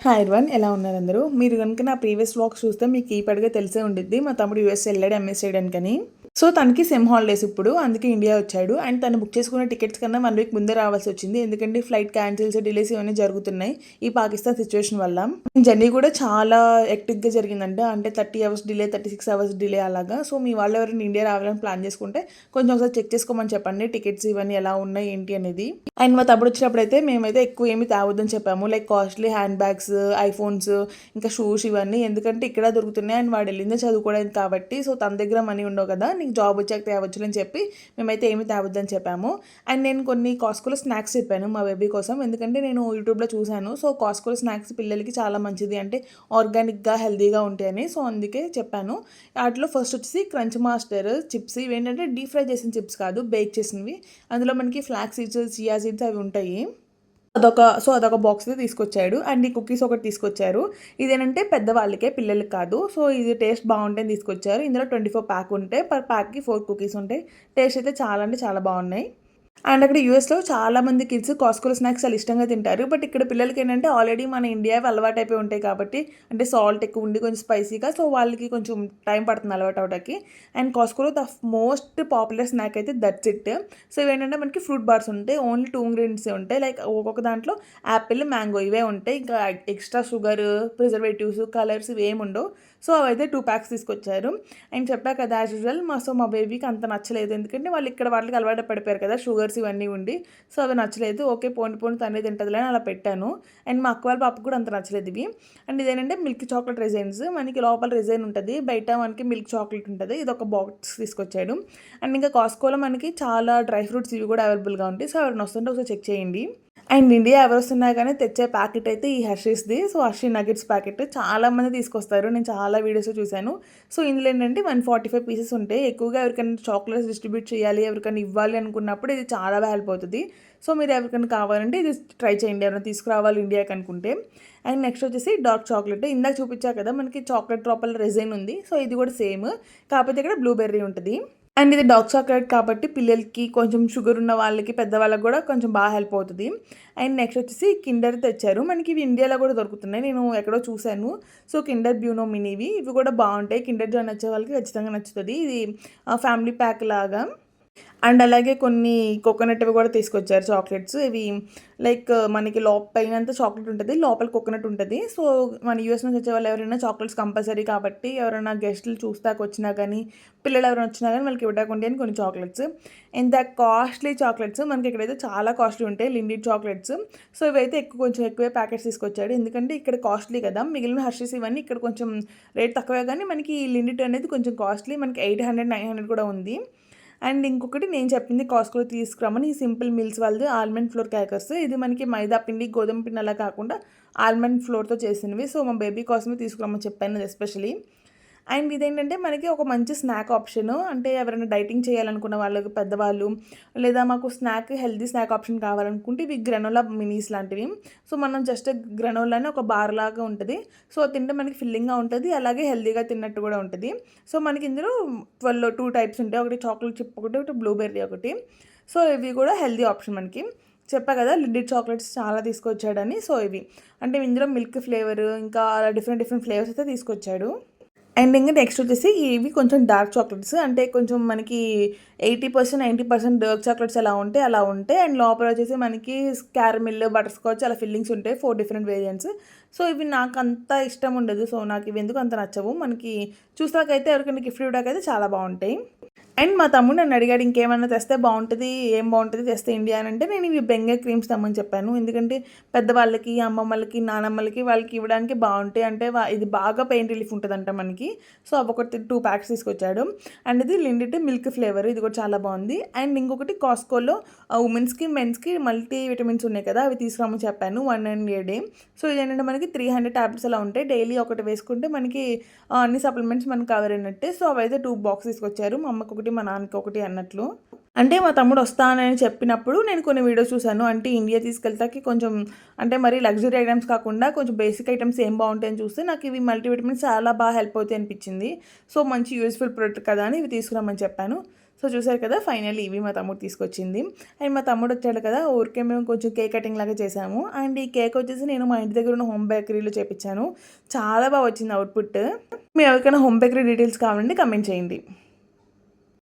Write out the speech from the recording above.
Hi everyone, ఎలా ఉన్నారు అందరూ? మీరు కనుక నా ప్రీవియస్ వ్లాగ్స్ చూస్తే మీకు ఈ పడిగా తెలిసే ఉండిద్ది. మా తమ్ముడు యూఎస్ వెళ్ళాడు ఎంఎస్ చేయడానికని. సో తనకి సెమ్ హాలిడేస్ ఇప్పుడు, అందుకే ఇండియా వచ్చాడు. అండ్ తను బుక్ చేసుకున్న టికెట్స్ కన్నా 1 వీక్ ముందే రావాల్సి వచ్చింది, ఎందుకంటే ఫ్లైట్ క్యాన్సిల్స్, డిలేస్ ఇవన్నీ జరుగుతున్నాయి ఈ పాకిస్తాన్ సిచ్యువేషన్ వల్ల. జర్నీ కూడా చాలా ఎక్టిక్గా జరిగిందంట. అంటే 30 అవర్స్ డిలే, 36 అవర్స్ డిలే అలాగా. సో మీ వాళ్ళు ఎవరైనా ఇండియా రావాలని ప్లాన్ చేసుకుంటే కొంచెం ఒకసారి చెక్ చేసుకోమని చెప్పండి, టికెట్స్ ఇవన్నీ ఎలా ఉన్నాయి ఏంటి అనేది. అండ్ మా తమ్ముడు వచ్చినప్పుడు అయితే మేమైతే ఎక్కువ ఏమి తేవద్దని చెప్పాము, like costly hand bags, iPhones, ఇంకా షూస్ ఇవన్నీ, ఎందుకంటే ఇక్కడ దొరుకుతున్నాయి. అండ్ వాడు వెళ్ళిందే చదువుకోవడానికి కాబట్టి, సో తన దగ్గర మనీ ఉండవు కదా, నీకు జాబ్ వచ్చాక తేవచ్చు అని చెప్పి మేమైతే ఏమి తేవద్దని చెప్పాము. అండ్ నేను కొన్ని కాస్కోలో స్నాక్స్ చెప్పాను మా బేబీ కోసం, ఎందుకంటే నేను యూట్యూబ్లో చూశాను. సో కాస్కోలో స్నాక్స్ పిల్లలకి చాలా మంచిది, అంటే ఆర్గానిక్గా హెల్తీగా ఉంటాయని. సో అందుకే చెప్పాను. వాటిలో ఫస్ట్ వచ్చేసి క్రంచ్ మాస్టర్ చిప్స్. ఇవి ఏంటంటే డీప్ ఫ్రై చేసిన చిప్స్ కాదు, బేక్ చేసినవి. అందులో మనకి ఫ్లాక్స్ సీడ్స్, చియా సీడ్స్ అవి ఉంటాయి. అదొక బాక్స్ అయితే తీసుకొచ్చాడు. అండ్ ఈ కుకీస్ ఒకటి తీసుకొచ్చారు. ఇదేంటంటే పెద్దవాళ్ళకే, పిల్లలకి కాదు. సో ఇది టేస్ట్ బాగుంటాయని తీసుకొచ్చారు. ఇందులో 24 ప్యాక్ ఉంటాయి, పర్ ప్యాక్కి 4 కుకీస్ ఉంటాయి. టేస్ట్ అయితే చాలా అంటే చాలా బాగున్నాయి. అండ్ అక్కడ యూఎస్లో చాలా మంది కిడ్స్ కాస్కోలో స్నాక్స్ చాలా ఇష్టంగా తింటారు. బట్ ఇక్కడ పిల్లలకి ఏంటంటే ఆల్రెడీ మన ఇండియావి అలవాటు అయిపోయి ఉంటాయి కాబట్టి, అంటే సాల్ట్ ఎక్కువ ఉండి కొంచెం స్పైసీగా, సో వాళ్ళకి కొంచెం టైం పడుతుంది అలవాటు అవడానికి. అండ్ కాస్కోలో ద మోస్ట్ పాపులర్ స్నాక్ అయితే దట్స్ ఇట్. సో ఇవేంటంటే మనకి ఫ్రూట్ బార్స్ ఉంటాయి, ఓన్లీ 2 ఇంగ్రీడియంట్స్ ఉంటాయి. లైక్ ఒక్కొక్క దాంట్లో యాపిల్, మ్యాంగో ఇవే ఉంటాయి. ఇంకా ఎక్స్ట్రా షుగర్, ప్రిజర్వేటివ్స్, కలర్స్ ఇవేమి ఉండవు. సో అవైతే 2 ప్యాక్స్ తీసుకొచ్చారు. అండ్ చెప్పా కదా యాజ్ యూజువల్, మా బేబీకి అంత నచ్చలేదు, ఎందుకంటే వాళ్ళు ఇక్కడ వాళ్ళకి అలవాటు పడిపోయారు కదా షుగర్స్ ఇవన్నీ ఉండి. సో అవి నచ్చలేదు. ఓకే పోని పోని తనే తింటుందిలే అని అలా పెట్టాను. అండ్ మా అక్క వాళ్ళ పాపకు కూడా అంత నచ్చలేదు ఇవి. అండ్ ఇదేంటంటే మిల్క్ చాక్లెట్ రిజైన్స్. మనకి లోపల రిజైన్ ఉంటుంది, బయట మనకి మిల్క్ చాక్లెట్ ఉంటుంది. ఇది ఒక బాక్స్ తీసుకొచ్చాడు. అండ్ ఇంకా కాస్కోలో మనకి చాలా డ్రై ఫ్రూట్స్ ఇవి కూడా అవైలబుల్గా ఉంటాయి. సో ఎవరైనా వస్తుంటే ఒకసారి చెక్ చేయండి. అండ్ ఇండియా ఎవరు వస్తున్నా కానీ తెచ్చే ప్యాకెట్ అయితే ఈ హర్షీస్ది. సో హర్షీ నగెట్స్ ప్యాకెట్ చాలామంది తీసుకొస్తారు, నేను చాలా వీడియోస్లో చూశాను. సో ఇందులో ఏంటంటే 145 పీసెస్ ఉంటాయి. ఎక్కువగా ఎవరికైనా చాక్లెట్స్ డిస్ట్రిబ్యూట్ చేయాలి, ఎవరికైనా ఇవ్వాలి అనుకున్నప్పుడు ఇది చాలా హెల్ప్ అవుతుంది. సో మీరు ఎవరికైనా కావాలంటే ఇది ట్రై చేయండి, ఎవరైనా తీసుకురావాలి ఇండియాకి అనుకుంటే. అండ్ నెక్స్ట్ వచ్చేసి డార్క్ చాక్లెట్. ఇందాక చూపించా కదా మనకి చాక్లెట్ డ్రాపర్ రెజైన్ ఉంది. సో ఇది కూడా సేమ్, కాకపోతే ఇక్కడ బ్లూబెర్రీ ఉంటుంది. అండ్ ఇది డార్క్ చాక్లెట్ కాబట్టి పిల్లలకి, కొంచెం షుగర్ ఉన్న వాళ్ళకి, పెద్దవాళ్ళకి కూడా కొంచెం బాగా హెల్ప్ అవుతుంది. అండ్ నెక్స్ట్ వచ్చేసి కిండర్ తెచ్చారు. మనకి ఇవి ఇండియాలో కూడా దొరుకుతున్నాయి, నేను ఎక్కడో చూశాను. సో కిండర్ బ్యూనో మినీవి, ఇవి కూడా బాగుంటాయి. కిండర్ జాయ్ నచ్చే వాళ్ళకి ఖచ్చితంగా నచ్చుతుంది. ఇది ఫ్యామిలీ ప్యాక్ లాగా. అండ్ అలాగే కొన్ని కోకోనట్వి కూడా తీసుకొచ్చారు చాక్లెట్స్. ఇవి లైక్ మనకి పైనంతా చాక్లెట్ ఉంటుంది, లోపల కోకోనట్ ఉంటుంది. సో మన యూఎస్ నుంచి వచ్చే వాళ్ళు ఎవరైనా చాక్లెట్స్ కంపల్సరీ కాబట్టి, ఎవరైనా గెస్టులు చూస్తాక వచ్చినా కానీ, పిల్లలు ఎవరైనా వచ్చినా కానీ వాళ్ళకి ఇవ్వకుండా అని కొన్ని చాక్లెట్స్. ఇంత కాస్ట్లీ చాక్లెట్స్ మనకి ఇక్కడైతే చాలా కాస్ట్లీ ఉంటాయి, లిండిడ్ చాక్లెట్స్. సో ఇవైతే కొంచెం ఎక్కువే ప్యాకెట్స్ తీసుకొచ్చాడు, ఎందుకంటే ఇక్కడ కాస్ట్లీ కదా. మిగిలిన హర్షీస్ ఇవన్నీ ఇక్కడ కొంచెం రేట్ తక్కువే, కానీ మనకి లిండిడ్ అనేది కొంచెం కాస్ట్లీ, మనకి 800, 900 కూడా ఉంది. అండ్ ఇంకొకటి నేను చెప్పింది కాస్కోలో తీసుకురామని, ఈ సింపుల్ మిల్స్ వాళ్ళది ఆల్మండ్ ఫ్లోర్ క్యాకర్స్. ఇది మనకి మైదా పిండి, గోధుమ పిండి అలా కాకుండా ఆల్మండ్ ఫ్లోర్తో చేసినవి. సో మా బేబీ కోసమే తీసుకురామని చెప్పాను ఎస్పెషలీ. అండ్ ఇదేంటంటే మనకి ఒక మంచి స్నాక్ ఆప్షన్, అంటే ఎవరైనా డైటింగ్ చేయాలనుకున్న వాళ్ళకి, పెద్దవాళ్ళు, లేదా మాకు హెల్తీ స్నాక్ ఆప్షన్ కావాలనుకుంటే ఇవి గ్రనోలా మినీస్ లాంటివి. సో మనం జస్ట్ గ్రనోలాని ఒక బార్ లాగా ఉంటుంది. సో తింటే మనకి ఫిల్లింగ్గా ఉంటుంది, అలాగే హెల్తీగా తిన్నట్టు కూడా ఉంటుంది. సో మనకి ఇందులో 2 టైప్స్ ఉంటాయి, ఒకటి చాక్లెట్ చిప్ ఒకటి బ్లూబెర్రీ ఒకటి. సో ఇవి కూడా హెల్తీ ఆప్షన్ మనకి. చెప్పా కదా లిండిడ్ చాక్లెట్స్ చాలా తీసుకొచ్చాడని. సో ఇవి అంటే ఇందులో మిల్క్ ఫ్లేవర్, ఇంకా డిఫరెంట్ ఫ్లేవర్స్ అయితే తీసుకొచ్చాడు. అండ్ ఇంకా నెక్స్ట్ వచ్చేసి ఇవి కొంచెం డార్క్ చాక్లెట్స్, అంటే కొంచెం మనకి 80%, 90% డార్క్ చాక్లెట్స్ ఎలా ఉంటాయి అలా ఉంటాయి. అండ్ లోపల వచ్చేసి మనకి క్యారమిల్, బటర్ స్కాచ్ అలా ఫిల్లింగ్స్ ఉంటాయి, 4 డిఫరెంట్ వేరియంట్స్. సో ఇవి నాకు అంత ఇష్టం ఉండదు, సో నాకు ఇవి ఎందుకు అంత నచ్చవు. మనకి చూసాకైతే ఎవరికైనా గిఫ్ట్ ఇవ్వడానికైతే చాలా బాగుంటాయి. అండ్ మా తమ్ముడు నన్ను అడిగాడు ఇంకేమైనా తెస్తే బాగుంటుంది, ఏం బాగుంటుంది తెస్తే ఇండియా అని. అంటే నేను ఇవి బెంగర్ క్రీమ్స్ తెమ్మని చెప్పాను, ఎందుకంటే పెద్దవాళ్ళకి, అమ్మమ్మలకి, నానమ్మలకి వాళ్ళకి ఇవ్వడానికి బాగుంటాయి. అంటే ఇది బాగా పెయిన్ రిలీఫ్ ఉంటుందంట మనకి. సో అవి ఒకటి 2 ప్యాక్స్ తీసుకొచ్చాడు. అండ్ ఇది లిండిడ్ మిల్క్ ఫ్లేవర్, ఇది కూడా చాలా బాగుంది. అండ్ ఇంకొకటి కాస్కోలో ఉమెన్స్కి, మెన్స్కి మల్టీ విటమిన్స్ ఉన్నాయి కదా, అవి తీసుకురామని చెప్పాను 100 డే. సో ఇదేంటంటే మనకి 300 ట్యాబ్లెట్స్ అలా ఉంటాయి, డైలీ ఒకటి వేసుకుంటే మనకి అన్ని సప్లిమెంట్స్ మనకి కవర్ అయినట్టే. సో అవైతే 2 బాక్స్ తీసుకొచ్చారు, మా అమ్మకి ఒకటి, మా నాన్నకి ఒకటి అన్నట్లు. అంటే మా తమ్ముడు వస్తానని చెప్పినప్పుడు నేను కొన్ని వీడియోస్ చూశాను, అంటే ఇండియా తీసుకెళ్తాకి కొంచెం, అంటే మరి లగ్జరీ ఐటమ్స్ కాకుండా కొంచెం బేసిక్ ఐటమ్స్ ఏం బాగుంటాయని చూస్తే నాకు ఇవి మల్టీవిటమిన్స్ చాలా బాగా హెల్ప్ అవుతాయి అనిపించింది. సో మంచి యూస్ఫుల్ ప్రోడక్ట్ కదా అని ఇవి తీసుకురామని చెప్పాను. సో చూసారు కదా, ఫైనల్లీ ఇవి మా తమ్ముడు తీసుకొచ్చింది. అండ్ మా తమ్ముడు వచ్చాడు కదా, ఊరికే మేము కొంచెం కేక్ కటింగ్ లాగా చేసాము. అండ్ ఈ కేక్ వచ్చేసి నేను మా ఇంటి దగ్గర ఉన్న హోమ్ బేకరీలో చేపించాను. చాలా బాగా వచ్చింది అవుట్పుట్. మీ ఎవరికైనా హోమ్ బేకరీ డీటెయిల్స్ కావాలంటే కమెంట్ చేయండి.